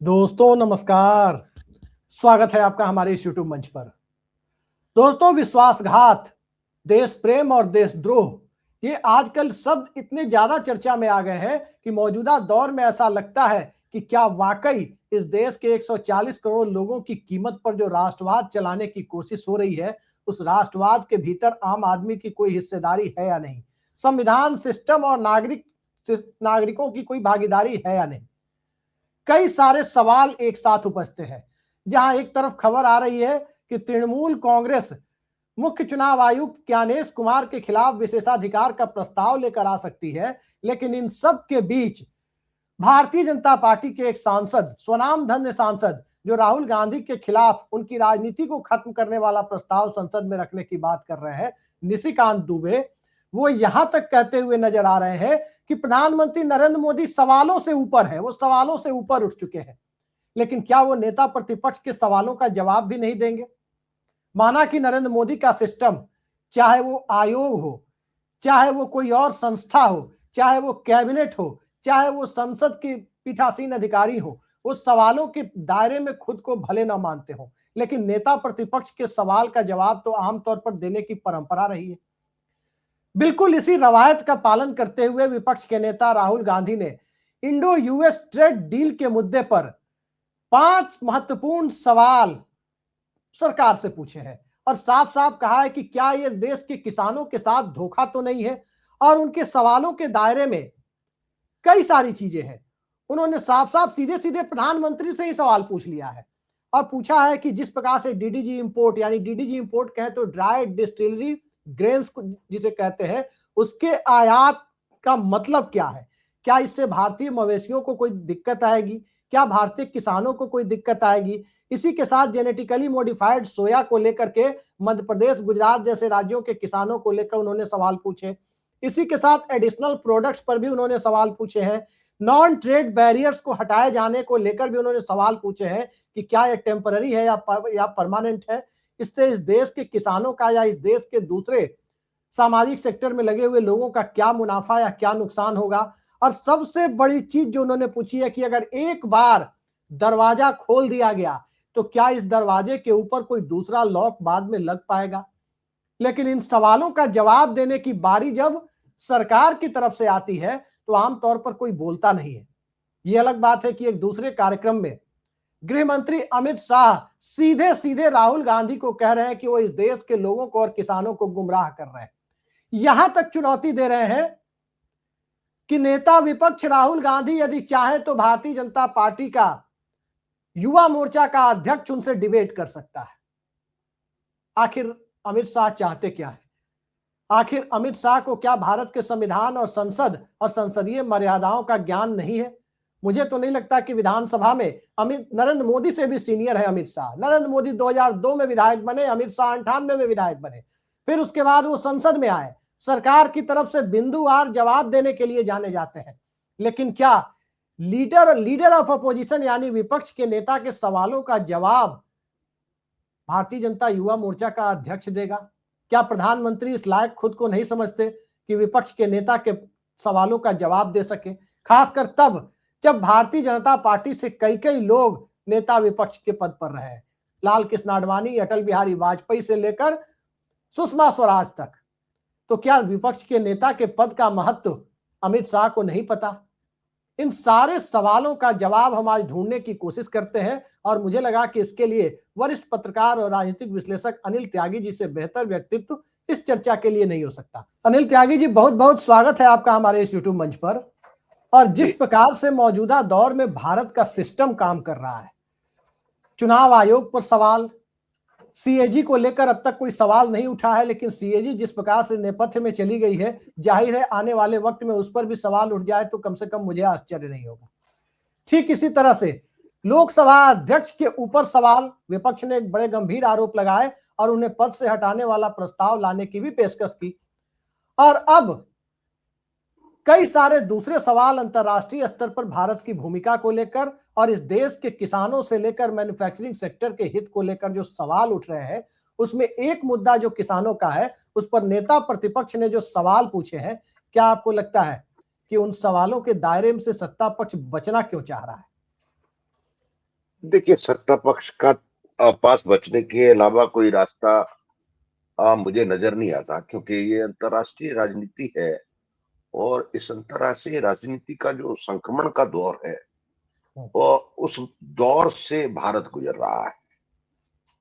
दोस्तों नमस्कार। स्वागत है आपका हमारे इस यूट्यूब मंच पर। दोस्तों, विश्वासघात, देश प्रेम और देशद्रोह ये आजकल शब्द इतने ज्यादा चर्चा में आ गए हैं कि मौजूदा दौर में ऐसा लगता है कि क्या वाकई इस देश के 140 करोड़ लोगों की कीमत पर जो राष्ट्रवाद चलाने की कोशिश हो रही है, उस राष्ट्रवाद के भीतर आम आदमी की कोई हिस्सेदारी है या नहीं, संविधान, सिस्टम और नागरिकों की कोई भागीदारी है या नहीं। कई सारे सवाल एक साथ उपस्थित हैं। जहां एक तरफ खबर आ रही है कि तृणमूल कांग्रेस मुख्य चुनाव आयुक्त ज्ञानेश कुमार के खिलाफ विशेषाधिकार का प्रस्ताव लेकर आ सकती है, लेकिन इन सब के बीच भारतीय जनता पार्टी के एक सांसद, स्वनामधन्य सांसद, जो राहुल गांधी के खिलाफ उनकी राजनीति को खत्म करने वाला प्रस्ताव संसद में रखने की बात कर रहे हैं, निशिकांत दुबे, वो यहां तक कहते हुए नजर आ रहे हैं कि प्रधानमंत्री नरेंद्र मोदी सवालों से ऊपर है, वो सवालों से ऊपर उठ चुके हैं। लेकिन क्या वो नेता प्रतिपक्ष के सवालों का जवाब भी नहीं देंगे? माना कि नरेंद्र मोदी का सिस्टम, चाहे वो आयोग हो, चाहे वो कोई और संस्था हो, चाहे वो कैबिनेट हो, चाहे वो संसद के पीठासीन अधिकारी हो, उस सवालों के दायरे में खुद को भले ना मानते हो, लेकिन नेता प्रतिपक्ष के सवाल का जवाब तो आमतौर पर देने की परंपरा रही है। बिल्कुल इसी रवायत का पालन करते हुए विपक्ष के नेता राहुल गांधी ने इंडो यूएस ट्रेड डील के मुद्दे पर 5 महत्वपूर्ण सवाल सरकार से पूछे हैं और साफ साफ कहा है कि क्या यह देश के किसानों के साथ धोखा तो नहीं है। और उनके सवालों के दायरे में कई सारी चीजें हैं। उन्होंने साफ साफ सीधे सीधे प्रधानमंत्री से ही सवाल पूछ लिया है और पूछा है कि जिस प्रकार से डीडीजी इंपोर्ट, यानी डीडीजी इंपोर्ट कहें तो ड्राई डिस्टिलरी ग्रेन्स जिसे कहते हैं, उसके आयात का मतलब क्या है? क्या इससे भारतीय मवेशियों को कोई दिक्कत आएगी? क्या भारतीय किसानों को कोई दिक्कत आएगी? इसी के साथ जेनेटिकली मॉडिफाइड सोया को लेकर के मध्य प्रदेश, गुजरात जैसे राज्यों के किसानों को लेकर उन्होंने सवाल पूछे। इसी के साथ एडिशनल प्रोडक्ट्स पर भी उन्होंने सवाल पूछे हैं। नॉन ट्रेड बैरियर्स को हटाए जाने को लेकर भी उन्होंने सवाल पूछे हैं कि क्या यह टेम्पररी है या परमानेंट है। इससे इस देश के किसानों का या इस देश के दूसरे सामाजिक सेक्टर में लगे हुए लोगों का क्या मुनाफा या क्या नुकसान होगा। और सबसे बड़ी चीज जो उन्होंने पूछी है कि अगर एक बार दरवाजा खोल दिया गया तो क्या इस दरवाजे के ऊपर कोई दूसरा लॉक बाद में लग पाएगा। लेकिन इन सवालों का जवाब देने की बारी जब सरकार की तरफ से आती है तो आमतौर पर कोई बोलता नहीं है। यह अलग बात है कि एक दूसरे कार्यक्रम में गृह मंत्री अमित शाह सीधे सीधे राहुल गांधी को कह रहे हैं कि वो इस देश के लोगों को और किसानों को गुमराह कर रहे हैं। यहां तक चुनौती दे रहे हैं कि नेता विपक्ष राहुल गांधी यदि चाहे तो भारतीय जनता पार्टी का युवा मोर्चा का अध्यक्ष उनसे डिबेट कर सकता है। आखिर अमित शाह चाहते क्या है? आखिर अमित शाह को क्या भारत के संविधान और संसद और संसदीय मर्यादाओं का ज्ञान नहीं है? मुझे तो नहीं लगता कि विधानसभा में नरेंद्र मोदी से भी सीनियर है अमित शाह। नरेंद्र मोदी 2002 में विधायक बने, अमित शाह 98 में विधायक बने, फिर उसके बाद वो संसद में आए, सरकार की तरफ से बिंदुवार जवाब देने के लिए जाने जाते हैं। लेकिन क्या लीडर ऑफ अपोजिशन यानी विपक्ष के नेता के सवालों का जवाब भारतीय जनता युवा मोर्चा का अध्यक्ष देगा? क्या प्रधानमंत्री इस लायक खुद को नहीं समझते कि विपक्ष के नेता के सवालों का जवाब दे सके, खासकर तब जब भारतीय जनता पार्टी से कई कई लोग नेता विपक्ष के पद पर रहे हैं, लाल कृष्ण आडवाणी, अटल बिहारी वाजपेयी से लेकर सुषमा स्वराज तक। तो क्या विपक्ष के नेता के पद का महत्व अमित शाह को नहीं पता? इन सारे सवालों का जवाब हम आज ढूंढने की कोशिश करते हैं और मुझे लगा कि इसके लिए वरिष्ठ पत्रकार और राजनीतिक विश्लेषक अनिल त्यागी जी से बेहतर व्यक्तित्व इस चर्चा के लिए नहीं हो सकता। अनिल त्यागी जी, बहुत बहुत स्वागत है आपका हमारे इस यूट्यूब मंच पर। और जिस प्रकार से मौजूदा दौर में भारत का सिस्टम काम कर रहा है, चुनाव आयोग पर सवाल, सीएजी को लेकर अब तक कोई सवाल नहीं उठा है, लेकिन सीएजी जिस प्रकार से नेपथ्य में चली गई है, जाहिर है आने वाले वक्त में उस पर भी सवाल उठ जाए तो कम से कम मुझे आश्चर्य नहीं होगा। ठीक इसी तरह से लोकसभा अध्यक्ष के ऊपर सवाल, विपक्ष ने एक बड़े गंभीर आरोप लगाए और उन्हें पद से हटाने वाला प्रस्ताव लाने की भी पेशकश की। और अब कई सारे दूसरे सवाल अंतरराष्ट्रीय स्तर पर भारत की भूमिका को लेकर और इस देश के किसानों से लेकर मैन्युफैक्चरिंग सेक्टर के हित को लेकर जो सवाल उठ रहे हैं, उसमें एक मुद्दा जो किसानों का है, उस पर नेता प्रतिपक्ष ने जो सवाल पूछे हैं, क्या आपको लगता है कि उन सवालों के दायरे में से सत्ता पक्ष बचना क्यों चाह रहा है? देखिए, सत्ता पक्ष का पास बचने के अलावा कोई रास्ता मुझे नजर नहीं आता, क्योंकि ये अंतर्राष्ट्रीय राजनीति है। और इस अंतर्राष्ट्रीय राजनीति का जो संक्रमण का दौर है, वो उस दौर से भारत गुजर रहा है।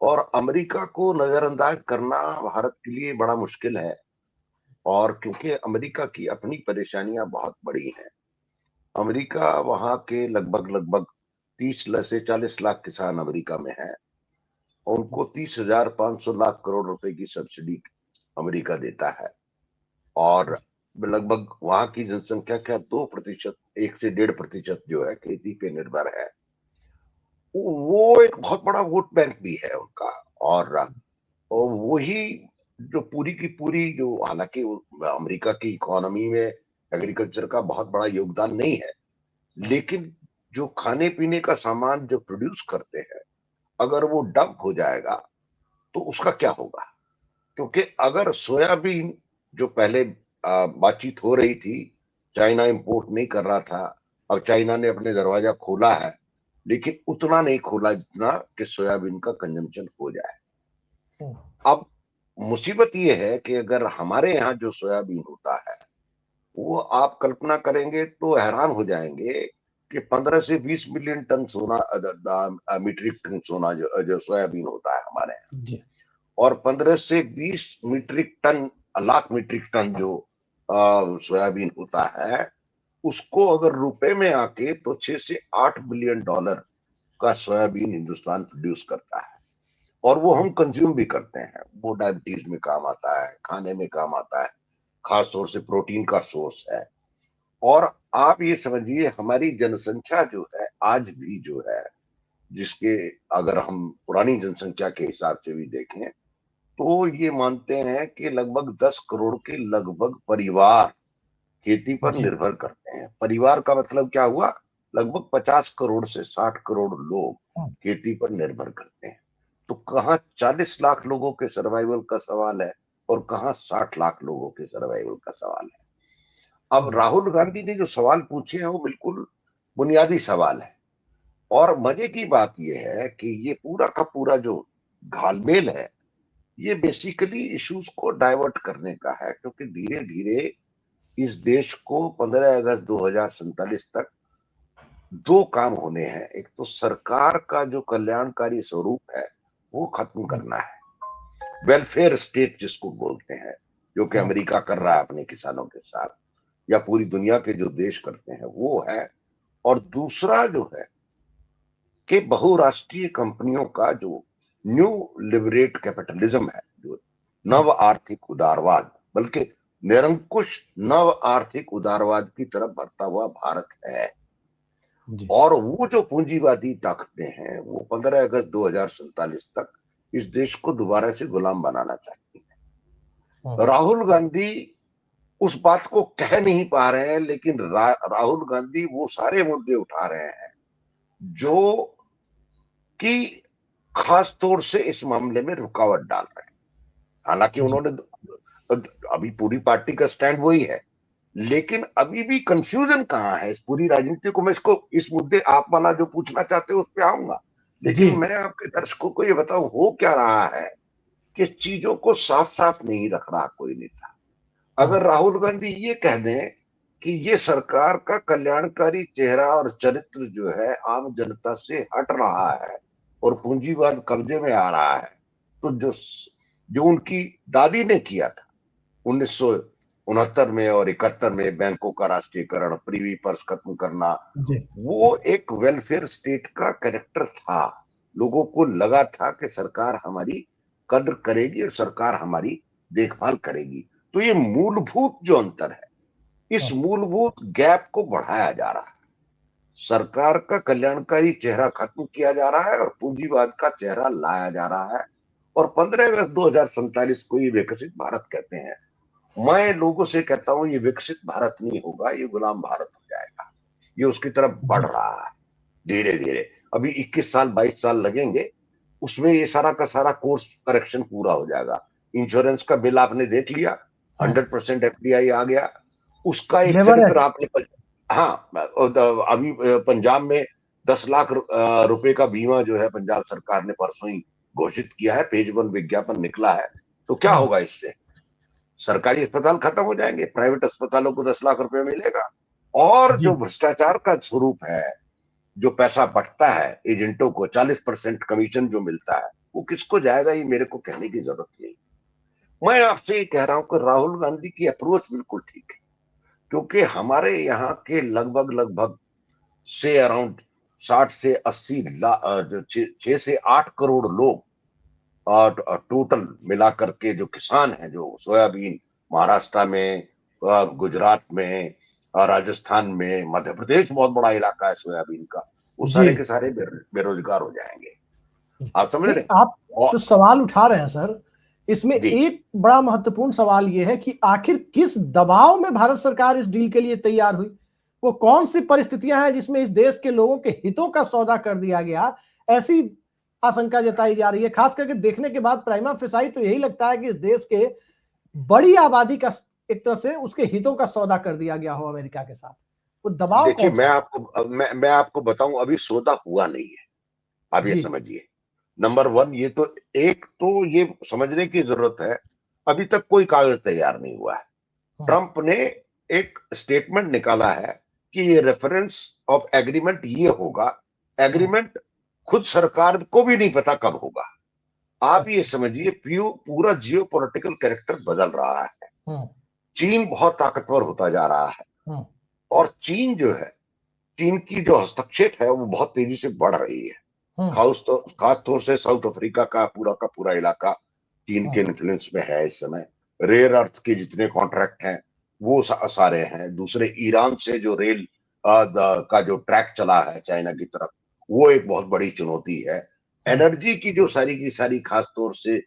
और अमेरिका को नजरअंदाज करना भारत के लिए बड़ा मुश्किल है। और क्योंकि अमेरिका की अपनी परेशानियां बहुत बड़ी हैं। अमेरिका, वहां के लगभग लगभग 30 से 40 लाख किसान अमेरिका में हैं। उनको 30,500 लाख करोड़ रुपए की सब्सिडी अमेरिका देता है। और लगभग वहां की जनसंख्या का 2%, 1 से 1.5% जो है खेती पे निर्भर है। वो एक बहुत बड़ा वोट बैंक भी है उनका। और वही जो पूरी की पूरी, जो हालांकि अमेरिका की इकोनॉमी में एग्रीकल्चर का बहुत बड़ा योगदान नहीं है, लेकिन जो खाने पीने का सामान जो प्रोड्यूस करते हैं, अगर वो डंप हो जाएगा तो उसका क्या होगा। क्योंकि अगर सोयाबीन, जो पहले बातचीत हो रही थी, चाइना इंपोर्ट नहीं कर रहा था, अब चाइना ने अपने दरवाजा खोला है, लेकिन उतना नहीं खोला जितना कि सोयाबीन का कंजम्पशन हो जाए। अब मुसीबत ये है कि अगर हमारे यहाँ जो सोयाबीन होता है, वो आप कल्पना करेंगे तो हैरान हो जाएंगे कि 15 से 20 मिलियन टन सोना, मीट्रिक टन सोना जो सोयाबीन होता है हमारे यहाँ, जी और 15 से 20 लाख मीट्रिक टन जो सोयाबीन होता है, उसको अगर रुपए में आके तो 6 से 8 बिलियन डॉलर का सोयाबीन हिंदुस्तान प्रोड्यूस करता है। और वो हम कंज्यूम भी करते हैं। वो डायबिटीज में काम आता है, खाने में काम आता है, खास तौर से प्रोटीन का सोर्स है। और आप ये समझिए, हमारी जनसंख्या जो है आज भी जो है, जिसके अगर हम पुरानी जनसंख्या के हिसाब से भी देखें, तो ये मानते हैं कि लगभग 10 करोड़ के लगभग परिवार खेती पर जी निर्भर करते हैं। परिवार का मतलब क्या हुआ? लगभग 50 करोड़ से 60 करोड़ लोग खेती पर निर्भर करते हैं। तो कहाँ 40 लाख लोगों के सर्वाइवल का सवाल है, और कहाँ 60 लाख लोगों के सर्वाइवल का सवाल है। अब राहुल गांधी ने जो सवाल पूछे हैं, वो बिल्कुल बुनियादी सवाल है। और मजे की बात यह है कि ये पूरा का पूरा जो घालमेल है, ये बेसिकली इश्यूज को डाइवर्ट करने का है। क्योंकि धीरे धीरे इस देश को 15 अगस्त 2047 तक दो काम होने हैं। एक तो सरकार का जो कल्याणकारी स्वरूप है, वो खत्म करना है। वेलफेयर स्टेट जिसको बोलते हैं, जो कि अमेरिका कर रहा है अपने किसानों के साथ, या पूरी दुनिया के जो देश करते हैं, वो है। और दूसरा जो है कि बहुराष्ट्रीय कंपनियों का जो न्यू लिबरेट कैपिटलिज्म है, जो नव आर्थिक उदारवाद, बल्कि निरंकुश नव आर्थिक उदारवाद की तरफ बढ़ता हुआ भारत है। जी और वो जो पूंजीवादी ताकतें हैं, वो 15 अगस्त 2047 तक इस देश को दोबारा से गुलाम बनाना चाहती है। राहुल गांधी उस बात को कह नहीं पा रहे हैं, लेकिन राहुल गांधी वो सारे मुद्दे उठा रहे हैं जो कि खास तौर से इस मामले में रुकावट डाल रहे हैं। हालांकि जी उन्होंने अभी पूरी पार्टी का स्टैंड वही है, लेकिन अभी भी कंफ्यूजन कहाँ है इस पूरी राजनीति को। मैं इसको, इस मुद्दे आप वाला जो पूछना चाहते हो उस पर आऊंगा, जी लेकिन मैं आपके दर्शकों को ये बताऊं हो क्या रहा है कि चीजों को साफ साफ नहीं रख रहा कोई नेता। अगर राहुल गांधी ये कह दें कि ये सरकार का कल्याणकारी चेहरा और चरित्र जो है आम जनता से हट रहा है और पूंजीवाद कब्जे में आ रहा है, तो जो जो उनकी दादी ने किया था 1969 में और 71 में, बैंकों का राष्ट्रीयकरण, प्रीवी पर्स खत्म करना, जी वो एक वेलफेयर स्टेट का कैरेक्टर था। लोगों को लगा था कि सरकार हमारी कद्र करेगी और सरकार हमारी देखभाल करेगी। तो ये मूलभूत जो अंतर है, इस मूलभूत गैप को बढ़ाया जा रहा है। सरकार का कल्याणकारी चेहरा खत्म किया जा रहा है और पूंजीवाद का चेहरा लाया जा रहा है। और 15 अगस्त 2047 को ये विकसित भारत कहते हैं। मैं लोगों से कहता हूं, ये विकसित भारत नहीं होगा, ये गुलाम भारत हो जाएगा। ये उसकी तरफ बढ़ जी रहा है धीरे धीरे। अभी 21 साल 22 साल लगेंगे, उसमें ये सारा का सारा कोर्स करेक्शन पूरा हो जाएगा। इंश्योरेंस का बिल आपने देख लिया, 100% एफडीआई आ गया। उसका एक लेबर चरित्र एक्ट। आपने हाँ, अभी पंजाब में 10 लाख रुपए का बीमा जो है पंजाब सरकार ने परसों ही घोषित किया है, पेज 1 विज्ञापन निकला है। तो क्या होगा इससे? सरकारी अस्पताल खत्म हो जाएंगे, प्राइवेट अस्पतालों को 10 लाख रुपए मिलेगा। और जी जो भ्रष्टाचार का स्वरूप है, जो पैसा बंटता है एजेंटों को, 40% कमीशन जो मिलता है, वो किसको जाएगा ये मेरे को कहने की जरूरत नहीं। मैं आपसे ये कह रहा हूं कि राहुल गांधी की अप्रोच बिल्कुल ठीक है, क्योंकि हमारे यहाँ के लगभग लगभग से अराउंड 60 से 80 लाख, 6 से 8 करोड़ लोग टोटल मिला करके जो किसान हैं, जो सोयाबीन महाराष्ट्र में, गुजरात में, राजस्थान में, मध्य प्रदेश बहुत बड़ा इलाका है सोयाबीन का, वो जी सारे के सारे बेरोजगार हो जाएंगे। आप समझ नहीं, रहे? आप और जो सवाल उठा रहे हैं सर, इसमें जी एक बड़ा महत्वपूर्ण सवाल यह है कि आखिर किस दबाव में भारत सरकार इस डील के लिए तैयार हुई? वो कौन सी परिस्थितियां हैं जिसमें इस देश के लोगों के हितों का सौदा कर दिया गया, ऐसी आशंका जताई जा रही है। खास करके देखने के बाद प्राइमा फेसाई तो यही लगता है कि इस देश के बड़ी आबादी का एक तरह से उसके हितों का सौदा कर दिया गया हो अमेरिका के साथ। वो दबाव देखिए, कौन सा है? मैं आपको बताऊं, अभी सौदा हुआ नहीं है। आप ये जी समझिए, नंबर 1, ये तो एक तो ये समझने की जरूरत है, अभी तक कोई कागज तैयार नहीं हुआ है। हम्म, ट्रंप ने एक स्टेटमेंट निकाला है कि ये रेफरेंस ऑफ एग्रीमेंट ये होगा। हम्म, एग्रीमेंट खुद सरकार को भी नहीं पता कब होगा। आप ये अच्छा समझिए, पूरा जियो पॉलिटिकल कैरेक्टर बदल रहा है। हम्म चीन बहुत ताकतवर होता जा रहा है, हम्म और चीन जो है, चीन की जो हस्तक्षेप है वो बहुत तेजी से बढ़ रही है। हम्म खास तौर से साउथ अफ्रीका का पूरा इलाका चीन के हम्म इन्फ्लुएंस में है इस समय। रेयर अर्थ के जितने कॉन्ट्रैक्ट हैं वो सारे हैं। दूसरे ईरान से जो रेल का जो ट्रैक चला है चाइना की तरफ, वो एक बहुत बड़ी चुनौती है। हम्म, एनर्जी की जो सारी की सारी, खास तौर से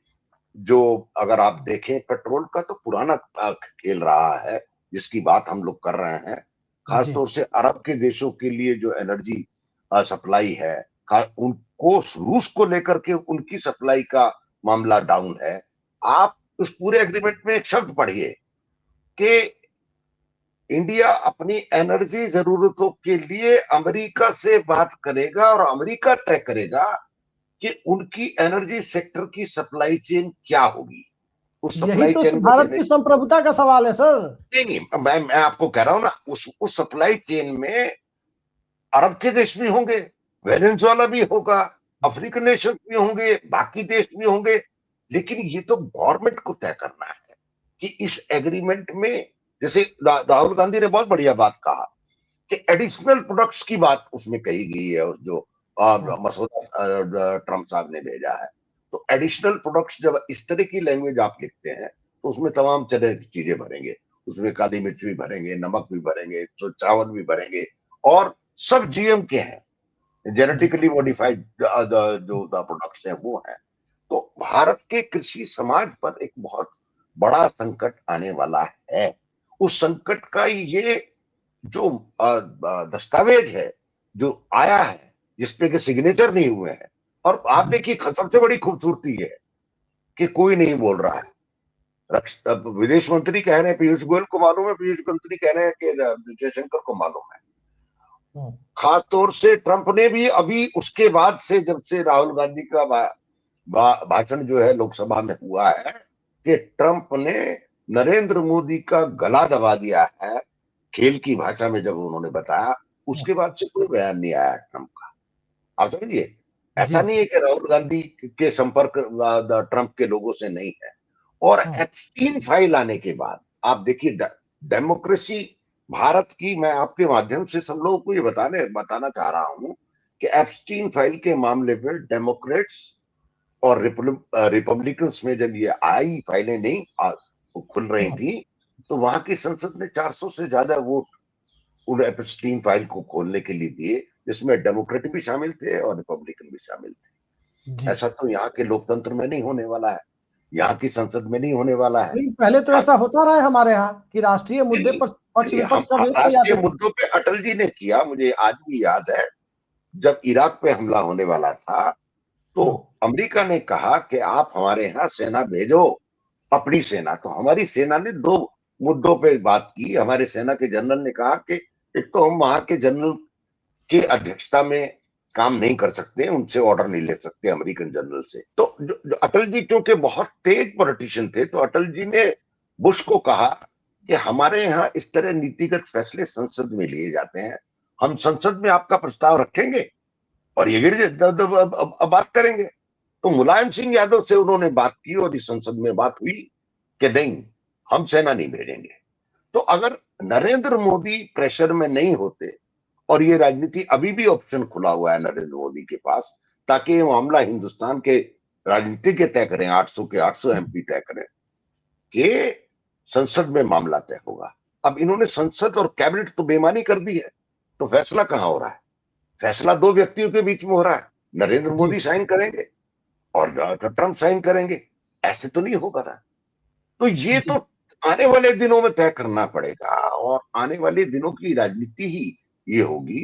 जो, अगर आप देखें, पेट्रोल का तो पुराना खेल रहा है जिसकी बात हम लोग कर रहे हैं। खास जी तौर से अरब के देशों के लिए जो एनर्जी सप्लाई है, उनको, रूस को लेकर के उनकी सप्लाई का मामला डाउन है। आप उस पूरे एग्रीमेंट में एक शब्द पढ़िए कि इंडिया अपनी एनर्जी जरूरतों के लिए अमेरिका से बात करेगा और अमेरिका तय करेगा कि उनकी एनर्जी सेक्टर की सप्लाई चेन क्या होगी। उस यही सप्लाई तो चेन में भारत देने, की संप्रभुता का सवाल है सर। नहीं, मैं आपको कह रहा हूं ना, उस सप्लाई चेन में अरब के देश भी होंगे, वेनेजुएला भी होगा, अफ्रीकन नेशन भी होंगे, बाकी देश भी होंगे। लेकिन ये तो गवर्नमेंट को तय करना है कि इस एग्रीमेंट में, जैसे राहुल गांधी ने बहुत बढ़िया बात कहा कि एडिशनल प्रोडक्ट्स की बात उसमें कही गई है, उस जो हम्म, मसौदा ट्रम्प साहब ने भेजा है। तो एडिशनल प्रोडक्ट्स, जब इस तरह की लैंग्वेज आप लिखते हैं तो उसमें तमाम तरह की चीजें भरेंगे। उसमें काली मिर्च भी भरेंगे, नमक भी भरेंगे, तो चावल भी भरेंगे, और सब जीएम के हैं, जी जेनेटिकली मॉडिफाइड जो प्रोडक्ट्स हैं वो हैं। तो भारत के कृषि समाज पर एक बहुत बड़ा संकट आने वाला है। उस संकट का ये जो दस्तावेज है जो आया है, जिसपे के सिग्नेचर नहीं हुए हैं, और आप जी देखिए सबसे बड़ी खूबसूरती है कि कोई नहीं बोल रहा है। विदेश मंत्री कह रहे हैं, पीयूष गोयल को मालूम है, पीयूष मंत्री कह रहे हैं कि जयशंकर को मालूम है। हम्म, खास तौर से ट्रंप ने भी अभी उसके बाद से, जब से राहुल गांधी का भाषण जो है लोकसभा में हुआ है, कि ट्रंप ने नरेंद्र मोदी का गला दबा दिया है, खेल की भाषा में जब उन्होंने बताया, हम्म, उसके बाद से कोई बयान नहीं आया ट्रंप का। आप समझिए, जी ऐसा नहीं है कि राहुल गांधी के संपर्क ट्रंप के लोगों से नहीं है। और हम्म, एप्स्टीन फाइल आने के बाद आप देखिए, डेमोक्रेसी भारत की, मैं आपके माध्यम से सब लोगों को ये बताना चाह रहा हूं कि एप्स्टीन फाइल के मामले में डेमोक्रेट्स और रिपब्लिकन्स में जब ये आई फाइलें नहीं खुल रही हम्म, थी, तो वहां की संसद ने 400 से ज्यादा वोट उन एप्स्टीन फाइल को खोलने के लिए दिए, जिसमें डेमोक्रेट भी शामिल थे और रिपब्लिकन भी शामिल थे। जी ऐसा तो यहाँ के लोकतंत्र में नहीं होने वाला है, यहाँ की संसद में नहीं होने वाला है। नहीं, पहले तो ऐसा होता रहा है हमारे यहाँ कि राष्ट्रीय मुद्दे नहीं, पर पक्ष नहीं, हम विपक्ष सब एक हो राष्ट्रीय जाते थे। मुद्दों पे अटल जी ने किया, मुझे आज भी याद है, जब इराक पे हमला होने वाला था, तो हम्म, अमेरिका ने कहा कि आप हमारे यहाँ सेना भेजो, अपनी सेना। तो हमारी सेना ने दो मुद्दों पे बात की। हमारे सेना के जनरल ने कहा कि एक तो हम वहां के जनरल की अध्यक्षता में काम नहीं कर सकते, उनसे ऑर्डर नहीं ले सकते अमेरिकन जनरल से। तो जो अटल जी क्योंकि बहुत तेज पॉलिटिशियन थे, तो अटल जी ने बुश को कहा कि हमारे यहाँ इस तरह नीतिगत फैसले संसद में लिए जाते हैं, हम संसद में आपका प्रस्ताव रखेंगे और ये अब बात करेंगे। तो मुलायम सिंह यादव से उन्होंने बात की और इस संसद में बात हुई कि नहीं, हम सेना नहीं भेजेंगे। तो अगर नरेंद्र मोदी प्रेशर में नहीं होते, और ये राजनीति अभी भी ऑप्शन खुला हुआ है नरेंद्र मोदी के पास, ताकि ये मामला हिंदुस्तान के राजनीति के तय करें, 800 के 800 एमपी तय करें कि संसद में मामला तय होगा। अब इन्होंने संसद और कैबिनेट तो बेईमानी कर दी है, तो फैसला कहां हो रहा है? फैसला दो व्यक्तियों के बीच में हो रहा है, नरेंद्र मोदी साइन करेंगे और ट्रंप साइन करेंगे, ऐसे तो नहीं होगा ना। तो ये तो आने वाले दिनों में तय करना पड़ेगा, और आने वाले दिनों की राजनीति ही ये होगी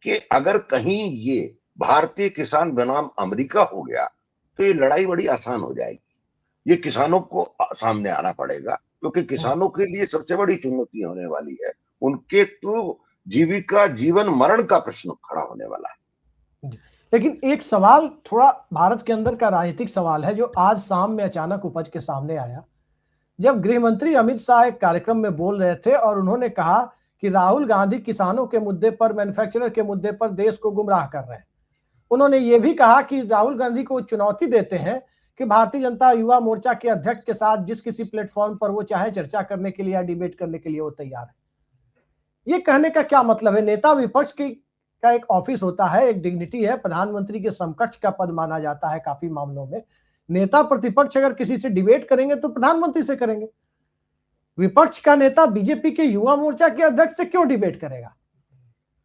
कि अगर कहीं ये भारतीय किसान बनाम अमेरिका हो गया तो ये लड़ाई बड़ी आसान हो जाएगी। ये किसानों को सामने आना पड़ेगा, क्योंकि किसानों के लिए सबसे बड़ी चुनौती होने वाली है, उनके तो जीविका जीवन मरण का प्रश्न खड़ा होने वाला है। लेकिन एक सवाल थोड़ा भारत के अंदर का राजनीतिक सवाल है, जो आज शाम में अचानक उपज के सामने आया, जब गृह मंत्री अमित शाह एक कार्यक्रम में बोल रहे थे और उन्होंने कहा कि राहुल गांधी किसानों के मुद्दे पर, मैन्युफैक्चरर के मुद्दे पर देश को गुमराह कर रहे हैं। उन्होंने ये भी कहा कि राहुल गांधी को चुनौती देते हैं कि भारतीय जनता युवा मोर्चा के अध्यक्ष के साथ जिस किसी प्लेटफॉर्म पर वो चाहे चर्चा करने के लिए या डिबेट करने के लिए वो तैयार है। ये कहने का क्या मतलब है? नेता विपक्ष की का एक ऑफिस होता है, एक डिग्निटी है, प्रधानमंत्री के समकक्ष का पद माना जाता है काफी मामलों में। नेता प्रतिपक्ष अगर किसी से डिबेट करेंगे तो प्रधानमंत्री से करेंगे। विपक्ष का नेता बीजेपी के युवा मोर्चा के अध्यक्ष से क्यों डिबेट करेगा?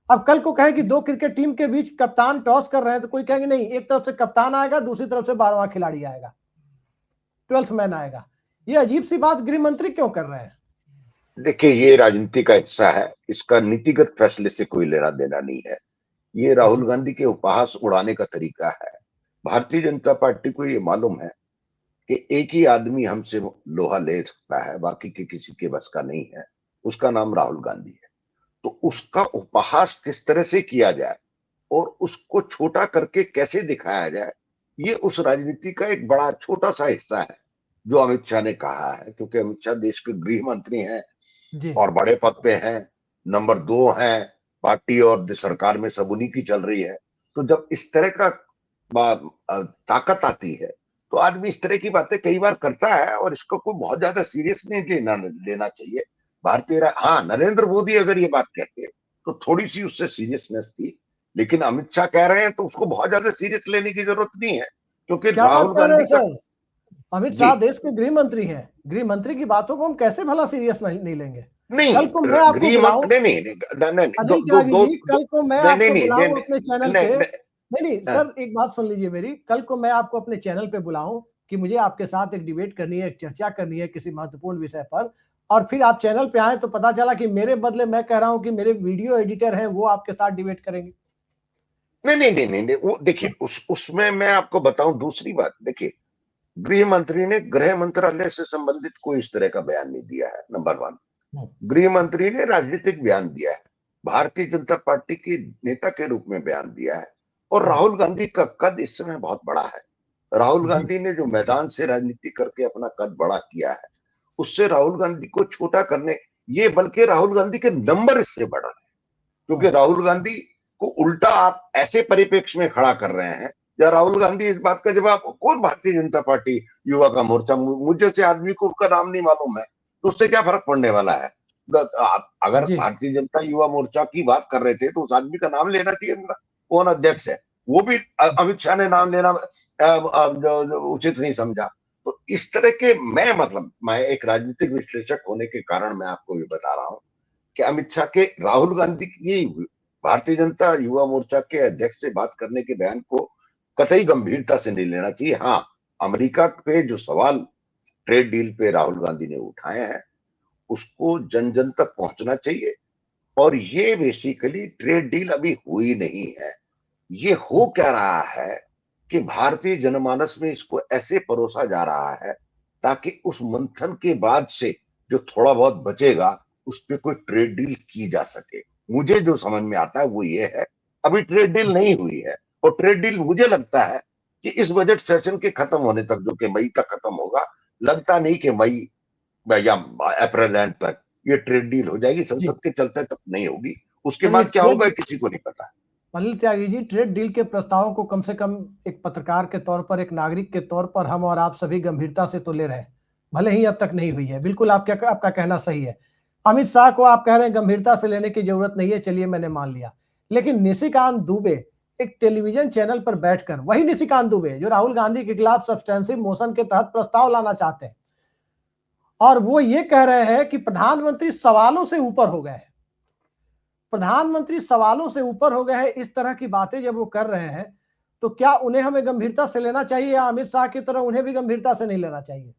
अब कल को कहे कि दो क्रिकेट टीम के बीच कप्तान टॉस कर रहे हैं, तो कोई कहेंगे नहीं, एक तरफ से कप्तान आएगा, दूसरी तरफ से 12वां खिलाड़ी आएगा, 12th मैन आएगा। ये अजीब सी बात गृह मंत्री क्यों कर रहे हैं? देखिए, ये राजनीति का हिस्सा है, इसका नीतिगत फैसले से कोई लेना देना नहीं है। ये राहुल गांधी के उपहास उड़ाने का तरीका है। भारतीय जनता पार्टी को ये मालूम है कि एक ही आदमी हमसे लोहा ले सकता है, बाकी के किसी के बस का नहीं है, उसका नाम राहुल गांधी है। तो उसका उपहास किस तरह से किया जाए और उसको छोटा करके कैसे दिखाया जाए, ये उस राजनीति का एक बड़ा छोटा सा हिस्सा है जो अमित शाह ने कहा है, क्योंकि अमित शाह देश के गृह मंत्री हैं और बड़े पद पे हैं, नंबर 2 हैं पार्टी और सरकार में, सब उन्हीं की चल रही है। तो जब इस तरह का ताकत आती है तो आदमी इस तरह की बातें कई बार करता है, और इसको कोई बहुत ज्यादा सीरियस नहीं लेना चाहिए। हाँ, नरेंद्र मोदी अगर ये बात कहते तो थोड़ी सी उससे सीरियसनेस थी, लेकिन अमित शाह कह रहे हैं तो उसको बहुत ज्यादा सीरियस लेने की जरूरत नहीं है, क्योंकि क्या बात राहुल कर रहे गांधी हैं का सर? अमित शाह देश के गृह मंत्री हैं, गृह मंत्री की बातों को हम कैसे भला सीरियस नहीं लेंगे? नहीं, कल को मैं आपको गृह बुलाऊं, मंत्री नहीं, अनिल त्यागी जी, कल को मैं आपको बुलाऊं अपने चैनल पे, नहीं, नहीं सर, एक बात सुन लीजिए मेरी, कल को मैं आपको अपने चैनल पे बुलाऊं कि मुझे आपके साथ एक डिबेट करनी है, एक चर्चा करनी है किसी महत्वपूर्ण विषय पर, और फिर आप चैनल पे आए तो पता चला कि मेरे बदले मैं कह रहा हूं कि मेरे वीडियो एडिटर हैं वो आपके साथ डिबेट करेंगे। नहीं, वो देखिए, उसमें मैं आपको बताऊं दूसरी बात। देखिए, गृह मंत्री ने गृह मंत्रालय से संबंधित कोई इस तरह का बयान नहीं दिया है, नंबर 1। गृह मंत्री ने राजनीतिक बयान दिया है, भारतीय जनता पार्टी के नेता के रूप में बयान दिया है। और राहुल गांधी का कद इस समय बहुत बड़ा है। राहुल गांधी ने जो मैदान से राजनीति करके अपना कद बड़ा किया है, उससे राहुल गांधी को छोटा करने, ये बल्कि राहुल गांधी के नंबर इससे बड़ा है, क्योंकि राहुल गांधी को उल्टा आप ऐसे परिप्रेक्ष्य में खड़ा कर रहे हैं, या राहुल गांधी इस बात का जवाब, कौन भारतीय जनता पार्टी युवा का मोर्चा, मुझे से आदमी को उसका नाम नहीं मालूम है, तो उससे क्या फर्क पड़ने वाला है? अगर भारतीय जनता युवा मोर्चा की बात कर रहे थे तो उस आदमी का नाम लेना चाहिए, कौन अध्यक्ष है, वो भी अमित शाह ने नाम लेना उचित नहीं समझा। तो इस तरह के, मैं एक राजनीतिक विश्लेषक होने के कारण मैं आपको ये बता रहा हूं कि अमित शाह के राहुल गांधी की भारतीय जनता युवा मोर्चा के अध्यक्ष से बात करने के बयान को कतई गंभीरता से नहीं लेना चाहिए। हाँ, अमेरिका पे जो सवाल ट्रेड डील पे राहुल गांधी ने उठाए हैं, उसको जन जन तक पहुंचना चाहिए। और ये बेसिकली ट्रेड डील अभी हुई नहीं है। ये हो क्या रहा है कि भारतीय जनमानस में इसको ऐसे परोसा जा रहा है ताकि उस मंथन के बाद से जो थोड़ा बहुत बचेगा उस पर कोई ट्रेड डील की जा सके। मुझे जो समझ में आता है वो ये है, अभी ट्रेड डील नहीं हुई है, और ट्रेड डील मुझे लगता है कि इस बजट सेशन के खत्म होने तक, जो कि मई तक खत्म होगा, लगता नहीं कि मई या अप्रैल एंड तक ये ट्रेड डील हो जाएगी। जी संसद के चलते तक नहीं होगी, उसके चलिए, बाद क्या होगा किसी को नहीं पता। अनिल त्यागी जी, ट्रेड डील के प्रस्ताव को कम से कम एक पत्रकार के तौर पर, एक नागरिक के तौर पर हम और आप सभी गंभीरता से तो ले रहे हैं, भले ही अब तक नहीं हुई है। बिल्कुल आपका कहना सही है। अमित शाह को आप कह रहे हैं गंभीरता से लेने की जरूरत नहीं है, चलिए मैंने मान लिया। लेकिन निशिकांत दुबे एक टेलीविजन चैनल पर बैठकर, वही निशिकांत दुबे जो राहुल गांधी के खिलाफ सब्सटेंसिव मोशन के तहत प्रस्ताव लाना चाहते हैं, और वो ये कह रहे हैं कि प्रधानमंत्री सवालों से ऊपर हो गए हैं। प्रधानमंत्री सवालों से ऊपर हो गए हैं, इस तरह की बातें जब वो कर रहे हैं, तो क्या उन्हें हमें गंभीरता से लेना चाहिए, या अमित शाह की तरह उन्हें भी गंभीरता से नहीं लेना चाहिए?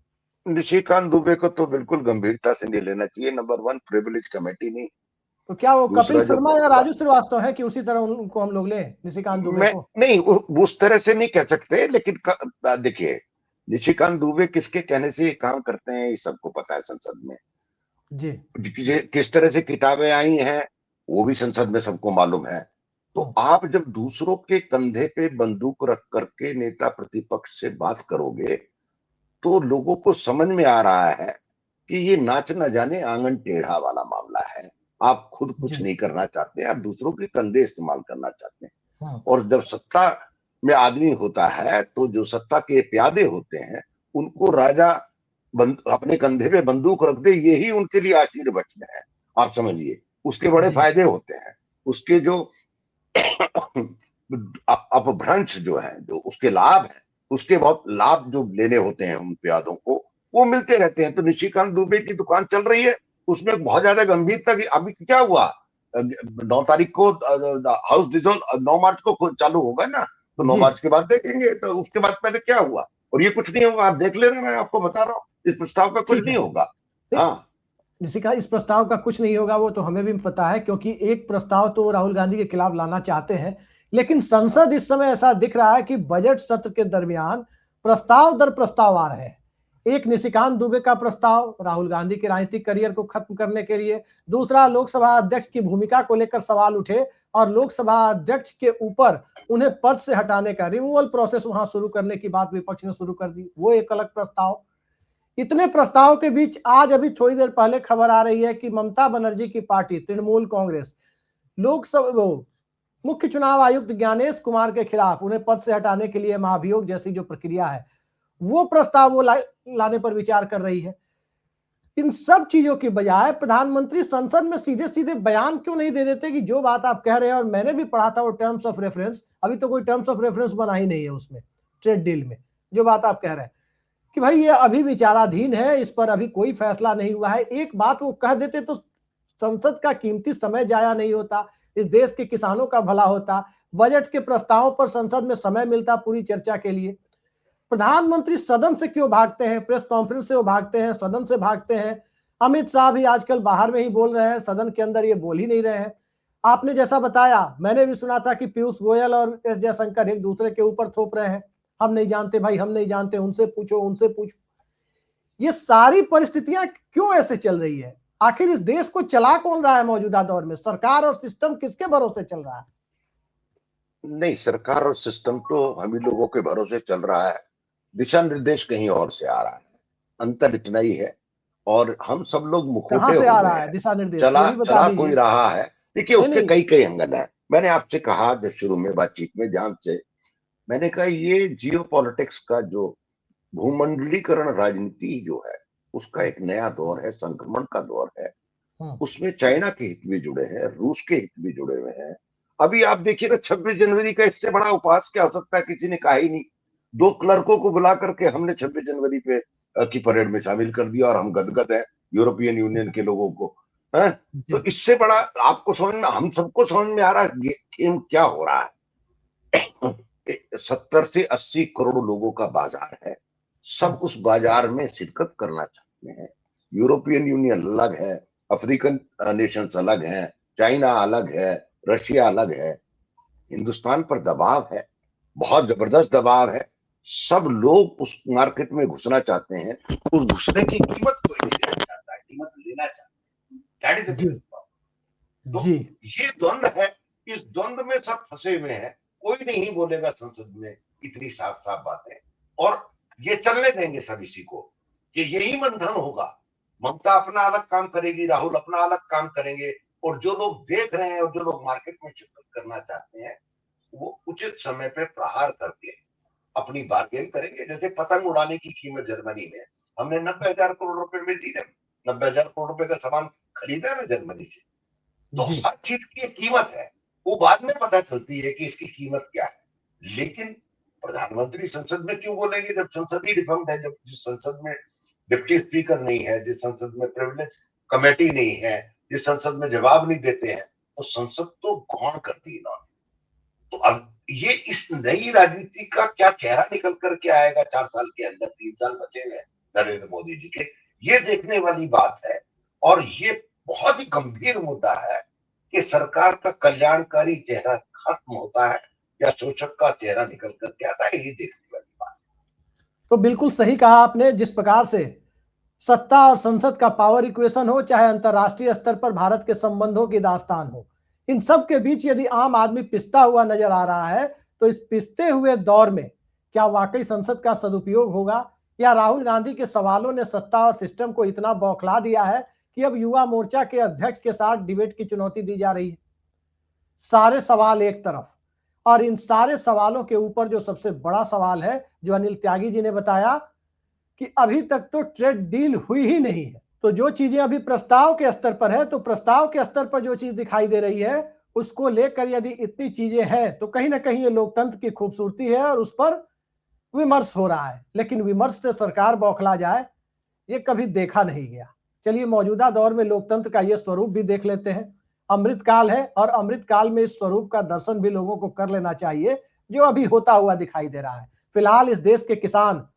निशिकांत दुबे को तो बिल्कुल गंभीरता से नहीं लेना चाहिए। नंबर वन, प्रिविलेज कमेटी नहीं। तो क्या वो कपिल दूसरा जो शर्मा या राजू श्रीवास्तव है कि उसी तरह उनको हम लोग लें, निशिकांत दुबे मैं को? नहीं, उस तरह से नहीं कह सकते, लेकिन देखिए, निशिकांत दुबे किसके कहने से ये काम करते हैं ये सबको पता है संसद में। जी किस तरह से किताबें आई हैं वो भी संसद में सबको मालूम है। तो आप जब दूसरों के कंधे पे बंदूक रख करके नेता प्रतिपक्ष से बात करोगे, तो लोगों को समझ में आ रहा है कि ये नाच न जाने आंगन टेढ़ा वाला मामला है। आप खुद कुछ जी नहीं करना चाहते, आप दूसरों के कंधे इस्तेमाल करना चाहते हैं। हाँ और जब सत्ता में आदमी होता है, तो जो सत्ता के प्यादे होते हैं, उनको राजा अपने कंधे पे बंदूक रख दे, यही उनके लिए आशीर्वचन है। आप समझिए, उसके बड़े जी फायदे होते हैं। उसके जो अपभ्रंश जो है, जो उसके लाभ है, उसके बहुत लाभ जो लेने होते हैं उन प्यादों को, वो मिलते रहते हैं। तो निशिकांत दुबे की दुकान चल रही है, उसमें बहुत ज्यादा गंभीरता की। अभी क्या हुआ, 9 तारीख को हाउस डिसॉल्व, 9 मार्च को चालू होगा ना, तो 9 मार्च के बाद देखेंगे। तो उसके बाद पहले क्या हुआ, और ये कुछ नहीं होगा, आप देख लेना, मैं आपको बता रहा हूँ, इस प्रस्ताव का कुछ ठीक है। नहीं होगा। नहीं, हाँ, निशिका, इस प्रस्ताव का कुछ नहीं होगा, वो तो हमें भी पता है, क्योंकि एक प्रस्ताव तो राहुल गांधी के खिलाफ लाना चाहते हैं। लेकिन संसद इस समय ऐसा दिख रहा है कि बजट सत्र के दरमियान प्रस्ताव दर प्रस्ताव आ रहे हैं। एक निशिकांत दुबे का प्रस्ताव राहुल गांधी के राजनीतिक करियर को खत्म करने के लिए, दूसरा लोकसभा अध्यक्ष की भूमिका को लेकर सवाल उठे और लोकसभा अध्यक्ष के ऊपर उन्हें पद से हटाने का रिमूवल प्रोसेस वहां शुरू करने की बात विपक्ष ने शुरू कर दी, वो एक अलग प्रस्ताव। इतने प्रस्ताव के बीच आज अभी थोड़ी देर पहले खबर आ रही है कि ममता बनर्जी की पार्टी तृणमूल कांग्रेस लोकसभा मुख्य चुनाव आयुक्त ज्ञानेश कुमार के खिलाफ उन्हें पद से हटाने के लिए महाभियोग जैसी जो प्रक्रिया है, वो प्रस्ताव वो लाने पर विचार कर रही है। इन सब चीजों की बजाय प्रधानमंत्री संसद में सीधे सीधे बयान क्यों नहीं दे देते कि जो बात आप कह रहे हैं, और मैंने भी पढ़ा था वो टर्म्स ऑफ रेफरेंस, अभी तो कोई टर्म्स ऑफ रेफरेंस बना ही नहीं है उसमें, ट्रेड डील में जो बात आप कह रहे हैं कि भाई ये अभी विचाराधीन है, इस पर अभी कोई फैसला नहीं हुआ है, एक बात वो कह देते तो संसद का कीमती समय जाया नहीं होता, इस देश के किसानों का भला होता, बजट के प्रस्तावों पर संसद में समय मिलता पूरी चर्चा के लिए। प्रधानमंत्री सदन से क्यों भागते हैं, प्रेस कॉन्फ्रेंस से वो भागते हैं, सदन से भागते हैं। अमित शाह भी आजकल बाहर में ही बोल रहे हैं, सदन के अंदर ये बोल ही नहीं रहे हैं। आपने जैसा बताया, मैंने भी सुना था कि पीयूष गोयल और एस जयशंकर एक दूसरे के ऊपर थोप रहे हैं, हम नहीं जानते भाई, हम नहीं जानते, उनसे पूछो उनसे पूछो। ये सारी परिस्थितियां क्यों ऐसे चल रही है? आखिर इस देश को चला कौन रहा है मौजूदा दौर में? सरकार और सिस्टम किसके भरोसे चल रहा है? नहीं, सरकार और सिस्टम तो हम ही लोगों के भरोसे चल रहा है, दिशा निर्देश कहीं और से आ रहा है। अंतर इतना ही है, और हम सब लोग कहां मुखोटे से हो आ गए रहा है हैं। दिशा निर्देश, ये चला भी बता चला कोई दीजिए। रहा है। देखिए, नहीं उसके नहीं। कई कई एंगल हैं। मैंने आपसे कहा जब शुरू में बातचीत में, ध्यान से, मैंने कहा ये जियो पॉलिटिक्स का जो भूमंडलीकरण राजनीति जो है, उसका एक नया दौर है, संक्रमण का दौर है। उसमें चाइना के हित भी जुड़े हैं, रूस के हित भी जुड़े हुए हैं। अभी आप देखिए ना, 26 जनवरी का इससे बड़ा उपहास क्या हो सकता है, किसी ने कहा ही नहीं। 2 क्लर्कों को बुला करके हमने 26 जनवरी पे की परेड में शामिल कर दिया, और हम गदगद हैं यूरोपियन यूनियन के लोगों को है। तो जी इससे बड़ा आपको समझ में, हम सबको समझ में आ रहा है गेम क्या हो रहा है। 70 से 80 करोड़ लोगों का बाजार है, सब उस बाजार में शिरकत करना चाहते हैं। यूरोपियन यूनियन अलग है, अफ्रीकन नेशंस अलग हैं, चाइना अलग है, रशिया अलग है। हिंदुस्तान पर दबाव है, बहुत जबरदस्त दबाव है। सब लोग उस मार्केट में घुसना चाहते हैं, उस घुसने की कीमत कोई नहीं देना चाहता है, कीमत लेना चाहता है। दैट इज द जी बिगेस्ट प्रॉब्लम। तो जी ये द्वंद है, इस द्वंद में सब फंसे हुए हैं, कोई नहीं बोलेगा संसद में इतनी साफ साफ बातें, और ये चलने देंगे सब इसी को कि यही मंथन होगा। ममता अपना अलग काम करेगी, राहुल अपना अलग काम करेंगे, और जो लोग देख रहे हैं और जो लोग मार्केट में शिफ्ट करना चाहते हैं वो उचित समय पे प्रहार करके अपनी बार्गेन करेंगे। जैसे पतंग उड़ाने की कीमत जर्मनी में हमने 90,000 करोड़ रुपए में दी ना, 90,000 करोड़ रुपए का सामान खरीदा ना जर्मनी से। तो हर चीज की एक कीमत है, वो बाद में पता चलती है कि इसकी कीमत क्या है। लेकिन प्रधानमंत्री संसद में क्यों बोलेंगे जब संसद ही डिफंक्ट है, जब जिस संसद में डिप्टी स्पीकर नहीं है, जिस संसद में प्रिविलेज कमेटी नहीं है, जिस संसद में जवाब नहीं देते हैं, तो संसद तो गौण कर दी इन्होंने। तो अब ये इस नई राजनीति का क्या चेहरा निकल करके आएगा 4 साल के अंदर, 3 साल बचे हुए नरेंद्र मोदी जी के, ये देखने वाली बात है। और ये बहुत ही गंभीर मुद्दा है कि सरकार का कल्याणकारी चेहरा खत्म होता है या शोषक का चेहरा निकल करके आता है, ये देखने वाली बात। तो बिल्कुल सही कहा आपने। जिस प्रकार से सत्ता और संसद का पावर इक्वेशन हो, चाहे अंतरराष्ट्रीय स्तर पर भारत के संबंधों की दास्तान हो, इन सब के बीच यदि आम आदमी पिसता हुआ नजर आ रहा है, तो इस पिसते हुए दौर में क्या वाकई संसद का सदुपयोग होगा, या राहुल गांधी के सवालों ने सत्ता और सिस्टम को इतना बौखला दिया है कि अब युवा मोर्चा के अध्यक्ष के साथ डिबेट की चुनौती दी जा रही है। सारे सवाल एक तरफ, और इन सारे सवालों के ऊपर जो सबसे बड़ा सवाल है, जो अनिल त्यागी जी ने बताया कि अभी तक तो ट्रेड डील हुई ही नहीं है। तो जो चीजें अभी प्रस्ताव के स्तर पर है, तो प्रस्ताव के स्तर पर जो चीज दिखाई दे रही है उसको लेकर यदि इतनी चीजें हैं तो कहीं ना कहीं ये लोकतंत्र की खूबसूरती है और उस पर विमर्श हो रहा है। लेकिन विमर्श से सरकार बौखला जाए, ये कभी देखा नहीं गया। चलिए मौजूदा दौर में लोकतंत्र का ये स्वरूप भी देख लेते हैं। अमृतकाल है और अमृतकाल में इस स्वरूप का दर्शन भी लोगों को कर लेना चाहिए जो अभी होता हुआ दिखाई दे रहा है। फिलहाल इस देश के किसान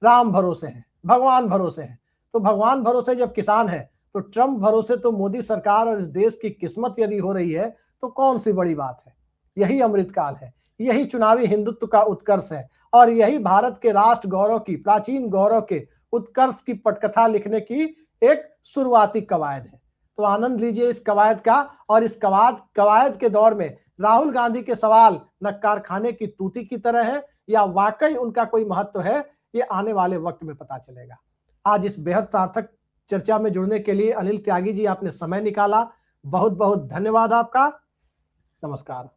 राम भरोसे हैं, भगवान भरोसे हैं। तो भगवान भरोसे जब किसान है, तो ट्रंप भरोसे तो मोदी सरकार और इस देश की किस्मत यदि हो रही है तो कौन सी बड़ी बात है। यही अमृतकाल है, यही चुनावी हिंदुत्व का उत्कर्ष है, और यही भारत के राष्ट्र गौरव की, प्राचीन गौरव के उत्कर्ष की पटकथा लिखने की एक शुरुआती कवायद है। तो आनंद लीजिए इस कवायद का। और इस कवायद के दौर में राहुल गांधी के सवाल न कारखाने की तूती की तरह है या वाकई उनका कोई महत्व है, ये आने वाले वक्त में पता चलेगा। आज इस बेहद सार्थक चर्चा में जुड़ने के लिए अनिल त्यागी जी आपने समय निकाला, बहुत बहुत धन्यवाद आपका। नमस्कार।